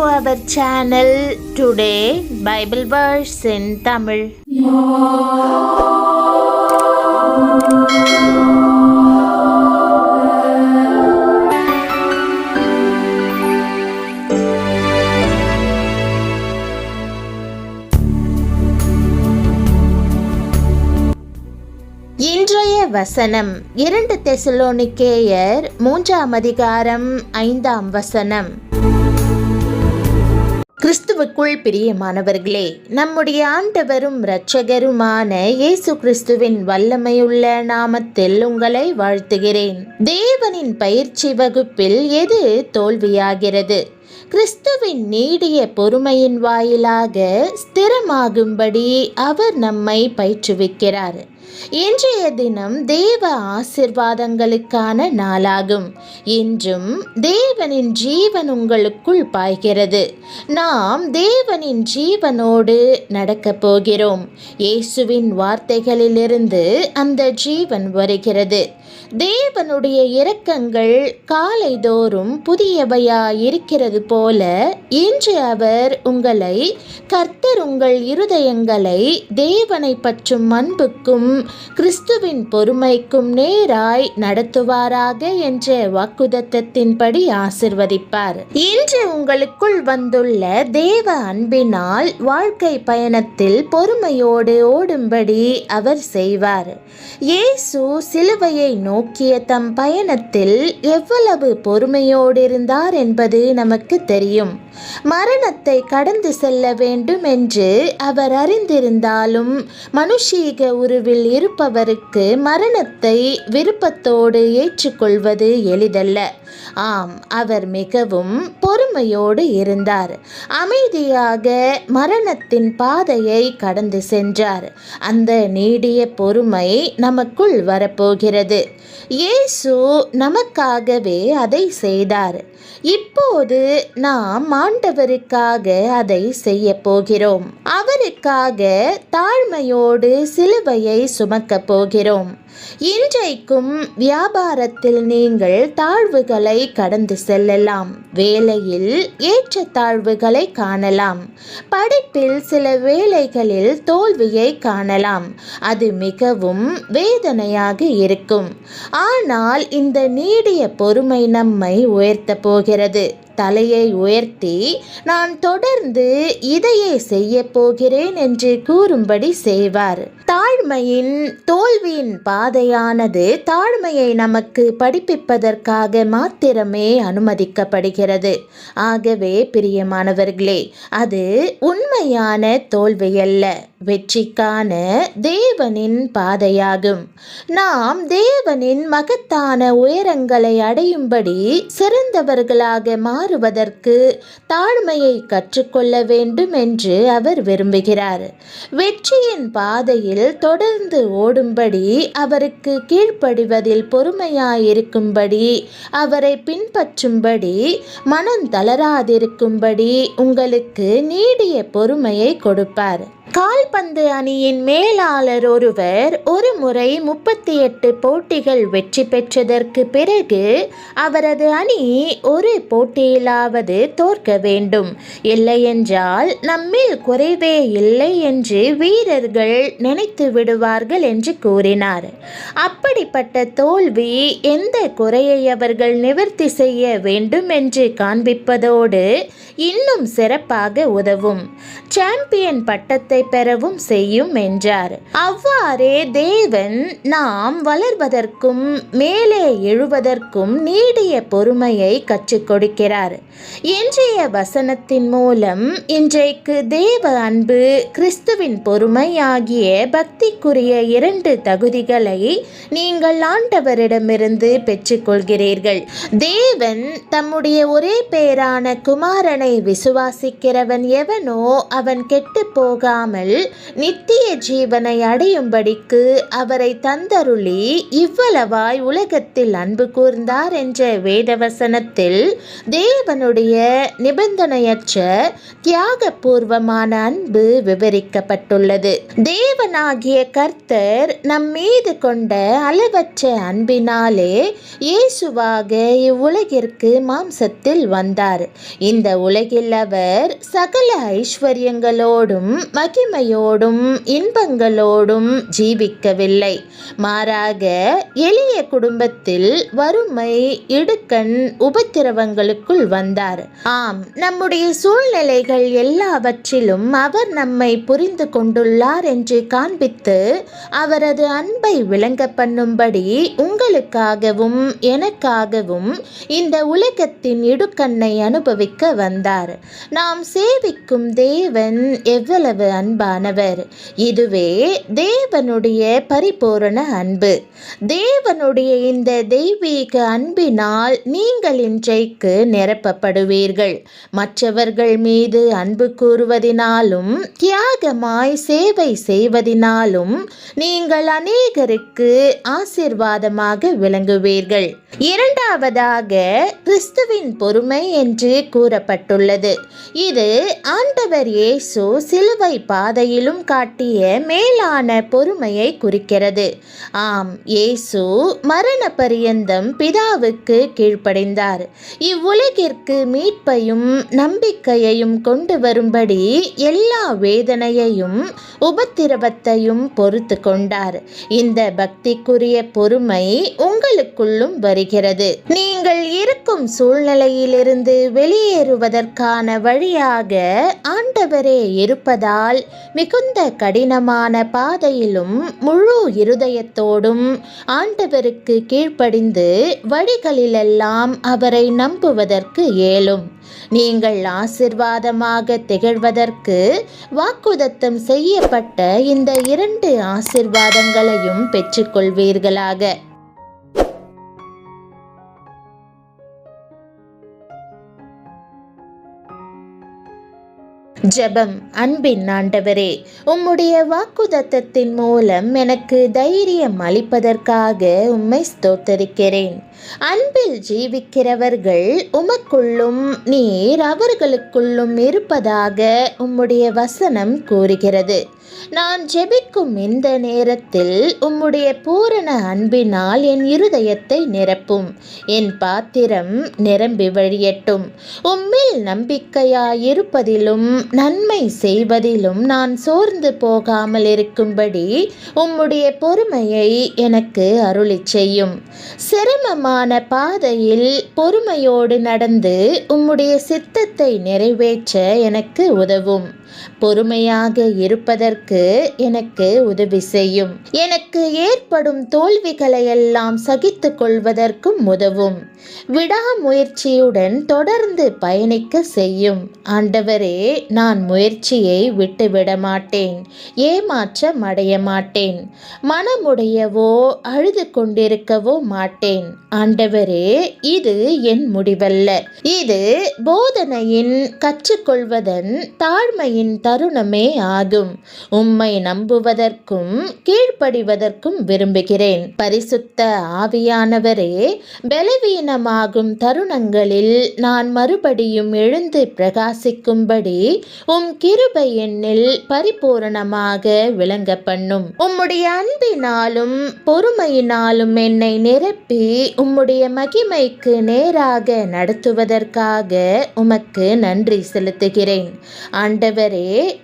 our channel. Today Bible verse in Tamil. இன்றைய வசனம் 2 தெசலோனிக்கேயர் 3 அதிகாரம் 5 வசனம். கிறிஸ்துவுக்குள் பிரியமானவர்களே, நம்முடைய ஆண்டவரும் இரட்சகருமான இயேசு கிறிஸ்துவின் வல்லமையுள்ள நாமத்தில் உங்களை வாழ்த்துகிறேன். தேவனின் பயிற்சி வகுப்பில் எது தோல்வியாகிறது? கிறிஸ்துவின் நீடிய பொறுமையின் வாயிலாக ஸ்திரமாகும்படி அவர் நம்மை பயிற்றுவிக்கிறார். இன்றைய தினம் தேவ ஆசீர்வாதங்களுக்கான நாளாகும். இன்றும் தேவனின் ஜீவன் உங்களுக்குள் பாய்கிறது. நாம் தேவனின் ஜீவனோடு நடக்கப் போகிறோம். இயேசுவின் வார்த்தைகளிலிருந்து அந்த ஜீவன் வருகிறது. தேவனுடைய இரக்கங்கள் காலைதோறும் புதியவையாயிருக்கிறது போல இன்று அவர் உங்களை, கர்த்தர் உங்கள் இருதயங்களை தேவனை பற்றும் அன்புக்கும் கிறிஸ்துவின் பொறுமைக்கும் நேராய் நடத்துவாராக என்ற வாக்குத்தத்தத்தின்படி ஆசிர்வதிப்பார். இன்று உங்களுக்குள் வந்துள்ள தேவ அன்பினால் வாழ்க்கை பயணத்தில் பொறுமையோடு ஓடும்படி அவர் செய்வார். இயேசு சிலுவையை நோக்கிய தம் பயணத்தில் எவ்வளவு பொறுமையோடு இருந்தார் என்பது நமக்கு தெரியும். மரணத்தை கடந்து செல்ல வேண்டும் என்று அவர் அறிந்திருந்தாலும் மனுஷீக உருவில் இருப்பவருக்கு மரணத்தை விருப்பத்தோடு ஏற்றுக்கொள்வது எளிதல்ல. ஆம், அவர் மிகவும் பொறுமையோடு இருந்தார். அமைதியாக மரணத்தின் பாதையை கடந்து சென்றார். அந்த நீடிய பொறுமை நமக்குள் வரப்போகிறது. இயேசு நமக்காகவே அதை செய்தார். இப்போது நாம் ஆண்டவருக்காக அதை செய்ய போகிறோம். அவருக்காக தாழ்மையோடு சிலுவையை சுமக்கப் போகிறோம். இன்றைக்கும் வியாபாரத்தில் நீங்கள் தாழ்வுகளை கடந்து செல்லலாம். வேலையில் ஏற்ற தாழ்வுகளை காணலாம். படிப்பில் சில வேளைகளில் தோல்வியை காணலாம். அது மிகவும் வேதனையாக இருக்கும். ஆனால் இந்த நீடிய பொறுமை நம்மை உயர்த்த போகிறது. தலையை உயர்த்தி நான் தொடர்ந்து இதையே செய்ய போகிறேன் என்று கூறும்படி செய்வார். தாழ்மையின் தோல்வியின் பாதையானது தாழ்மையை நமக்கு படிப்பிப்பதற்காக மாத்திரமே அனுமதிக்கப்படுகிறது. ஆகவே பிரியமானவர்களே, அது உண்மையான தோல்வியல்ல, வெற்றிக்கான தேவனின் பாதையாகும். நாம் தேவனின் மகத்தான உயரங்களை அடையும்படி சிறந்தவர்களாக மாறுவதற்கு தாழ்மையை கற்றுக்கொள்ள வேண்டும் என்று அவர் விரும்புகிறார். வெற்றியின் பாதையில் தொடர்ந்து ஓடும்படி, அவருக்கு கீழ்ப்படிவதில் பொறுமையாயிருக்கும்படி, அவரை பின்பற்றும்படி, மனம் தளராதிருக்கும்படி உங்களுக்கு நீடிய பொறுமையை கொடுப்பார். கால்பந்து அணியின் மேலாளர் ஒருவர் ஒரு முறை 38 போட்டிகள் வெற்றி பெற்றதற்கு பிறகு அவரது அணி ஒரு போட்டியிலாவது தோற்க வேண்டும், இல்லையென்றால் நம்மில் குறைவே இல்லை என்று வீரர்கள் நினைத்து விடுவார்கள் என்று கூறினார். அப்படிப்பட்ட தோல்வி எந்த குறையை அவர்கள் நிவர்த்தி செய்ய வேண்டும் என்று காண்பிப்பதோடு இன்னும் சிறப்பாக உதவும். சாம்பியன் பட்டத்தை பெறவும் செய்யும் என்றார். அவ்வாறே தேவன் நாம் வளர்வதற்கும் மேலே எழுவதற்கும் நீடிய பொறுமையை கற்றுக் கொடுக்கிறார். இன்றைய வசனத்தின் மூலம் இன்றைக்கு தேவ அன்பு, கிறிஸ்துவின் பொறுமை ஆகிய பக்திக்குரிய 2 தகுதிகளை நீங்கள் ஆண்டவரிடமிருந்து பெற்றுக்கொள்கிறீர்கள். தேவன் தம்முடைய ஒரே பேரான குமாரனை விசுவாசிக்கிறவன் எவனோ அவன் கெட்டு போகாமல் இல்லாமல் நித்திய ஜீவனை அடையும்படிக்கு அவரை தந்தருளி இவ்வளவாய் உலகத்தில் அன்பு கூர்ந்தார் என்ற வேதவசனத்தில் தேவனுடைய நிபந்தனையற்ற தியாகபூர்வமான அன்பு விவரிக்கப்பட்டுள்ளது. தேவனாகிய கர்த்தர் நம் மீது கொண்ட அளவற்ற அன்பினாலே இயேசுவாக இவ்வுலகிற்கு மாம்சத்தில் வந்தார். இந்த உலகில் அவர் சகல ஐஸ்வர்யங்களோடும் மகிமையோடும் இன்பங்களோடும் ஜீவிக்கவில்லை. மாறாக எளிய குடும்பத்தில் வறுமை, இடுக்கண், உபத்திரவங்களுக்குள் வந்தார். ஆம், நம்முடைய சூழ்நிலைகள் எல்லாவற்றிலும் அவர் நம்மை புரிந்து கொண்டுள்ளார் என்று காண்பித்து அவரது அன்பை விளங்க பண்ணும்படி உங்களுக்காகவும் எனக்காகவும் இந்த உலகத்தின் இடுக்கண்ணை அனுபவிக்க வந்தார். நாம் சேவிக்கும் தேவன் எவ்வளவு அன்பானவர்! இதுவே தேவனுடைய பரிபூரண அன்பு. தேவனுடைய இந்த தெய்வீக அன்பினால் நீங்கள் இன்றைக்கு நிரப்பப்படுவீர்கள். மற்றவர்கள் மீது அன்பு கூறுவதினாலும் தியாகமாய் சேவை செய்வதினாலும் நீங்கள் அநேகருக்கு ஆசீர்வாதமாக விளங்குவீர்கள். இரண்டாவதாக, கிறிஸ்துவின் பொறுமை என்று கூறப்பட்டுள்ளது. இது ஆண்டவர் இயேசு சிலுவை பாதையிலும் காட்டிய மேலான பொறுமையை குறிக்கிறது. ஆம், இயேசு மரண பரியந்தம் பிதாவுக்கு கீழ்ப்படிந்தார். இவ்வுலகிற்கு மீட்பையும் நம்பிக்கையையும் கொண்டு வரும்படி எல்லா வேதனையையும் உபத்திரவத்தையும் பொறுத்து கொண்டார். இந்த பக்திக்குரிய பொறுமை உங்களுக்குள்ளும் வருகிறது. நீங்கள் இருக்கும் சூழ்நிலையிலிருந்து வெளியேறுவதற்கான வழியாக ஆண்டவரே இருப்பதால் மிகுந்த கடினமான பாதையிலும் முழு இருதயத்தோடும் ஆண்டவருக்கு கீழ்ப்படிந்து வழிகளிலெல்லாம் அவரை நம்புவதற்கு இயலும். நீங்கள் ஆசீர்வாதமாக திகழ்வதற்கு வாக்குதத்தம் செய்யப்பட்ட இந்த 2 ஆசீர்வாதங்களையும் பெற்றுக்கொள்வீர்களாக. ஜெபம். அன்பின் ஆண்டவரே, உம்முடைய வாக்குதத்தத்தின் மூலம் எனக்கு தைரியம் அளிப்பதற்காக உம்மை ஸ்தோத்தரிக்கிறேன். அன்பில் ஜீவிக்கிறவர்கள் உமக்குள்ளும் நீர் அவர்களுக்குள்ளும் இருப்பதாக உம்முடைய வசனம் கூறுகிறது. நான் ஜெபிக்கும் இந்த நேரத்தில் உம்முடைய பூரண அன்பினால் என் இருதயத்தை நிரப்பும். என் பாத்திரம் நிரம்பி வழியட்டும். உம்மில் நம்பிக்கையாயிருப்பதிலும் நன்மை செய்வதிலும் நான் சோர்ந்து போகாமல் இருக்கும்படி உம்முடைய பொறுமையை எனக்கு அருளிச் செய்யும். சிரமமான பாதையில் பொறுமையோடு நடந்து உம்முடைய சித்தத்தை நிறைவேற்ற எனக்கு உதவும். பொறுமையாக இருப்பதற்கு எனக்கு உதவி செய்யும். எனக்கு ஏற்படும் தோல்விகளை எல்லாம் சகித்து கொள்வதற்கும் உதவும். விடாமுயற்சியுடன் தொடர்ந்து பயணிக்க செய்யும். ஆண்டவரே, நான் முயற்சியை விட்டுவிட மாட்டேன். ஏமாற்றம் அடைய மாட்டேன். மனமுடையவோ அழுது கொண்டிருக்கவோ மாட்டேன். ஆண்டவரே, இது என் முடிவல்ல. இது போதனையின் கற்றுக்கொள்வதன் தாழ்மையின் தருணமே ஆகும். உம்மை நம்புவதற்கும் கீழ்ப்படிவதற்கும் விரும்புகிறேன். பரிசுத்த ஆவியானவரே, பலவீனமாகும் தருணங்களில் நான் மறுபடியும் எழுந்து பிரகாசிக்கும்படி உம் கிருபை என்னில் பரிபூரணமாக விளங்க பண்ணும். உம்முடைய அன்பினாலும் பொறுமையினாலும் என்னை நிரப்பி உம்முடைய மகிமைக்கு நேராக நடத்துவதற்காக உமக்கு நன்றி செலுத்துகிறேன். ஆண்டவரே,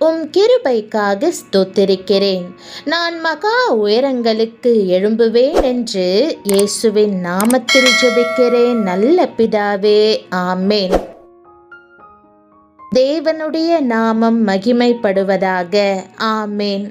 உம் கிருபைக்காக ஸ்தோத்திரிக்கிறேன். நான் மகா உயரங்களுக்கு எழும்புவேன் என்று இயேசுவின் நாமத்தில் ஜெபிக்கிறேன் நல்ல பிதாவே, ஆமேன். தேவனுடைய நாமம் மகிமைப்படுவதாக. ஆமேன்.